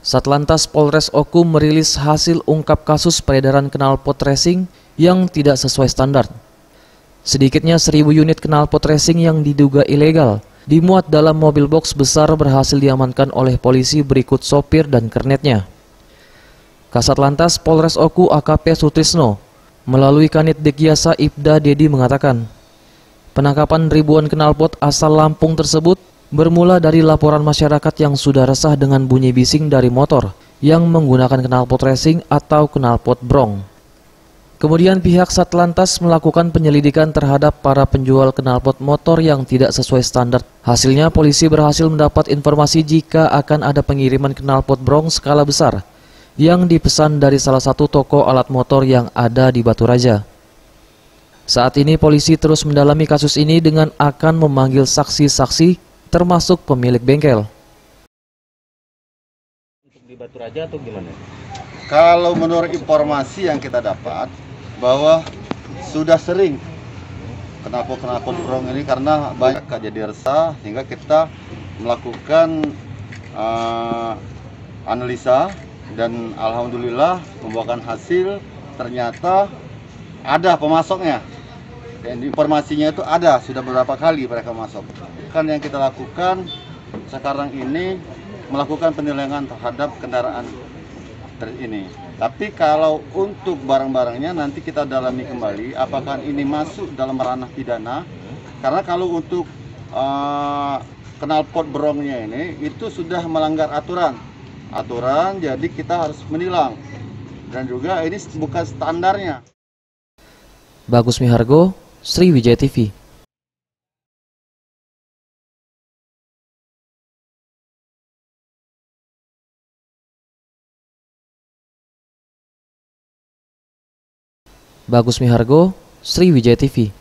Satlantas Polres Oku merilis hasil ungkap kasus peredaran knalpot racing yang tidak sesuai standar. Sedikitnya 1.000 unit knalpot racing yang diduga ilegal dimuat dalam mobil box besar berhasil diamankan oleh polisi berikut sopir dan kernetnya. Kasat Lantas Polres Oku AKP Sutrisno melalui Kanit Dekyasa Ibda Dedi mengatakan, penangkapan ribuan knalpot asal Lampung tersebut bermula dari laporan masyarakat yang sudah resah dengan bunyi bising dari motor yang menggunakan knalpot racing atau knalpot brong. Kemudian pihak Satlantas melakukan penyelidikan terhadap para penjual knalpot motor yang tidak sesuai standar. Hasilnya polisi berhasil mendapat informasi jika akan ada pengiriman knalpot brong skala besar yang dipesan dari salah satu toko alat motor yang ada di Batu Raja. Saat ini polisi terus mendalami kasus ini dengan akan memanggil saksi-saksi termasuk pemilik bengkel. Untuk di Batu Raja atau gimana? Kalau menurut informasi yang kita dapat bahwa sudah sering knalpot brong ini karena banyak jadi resah hingga kita melakukan analisa dan alhamdulillah membuahkan hasil ternyata ada pemasoknya. Dan informasinya itu ada, sudah beberapa kali mereka masuk. Kan yang kita lakukan sekarang ini melakukan penilaian terhadap kendaraan ini. Tapi kalau untuk barang-barangnya nanti kita dalami kembali apakah ini masuk dalam ranah pidana. Karena kalau untuk knalpot brongnya ini itu sudah melanggar aturan, jadi kita harus menilang. Dan juga ini bukan standarnya. Bagus Mihargo, Sriwijaya TV. Bagus Mihargo, Sriwijaya TV.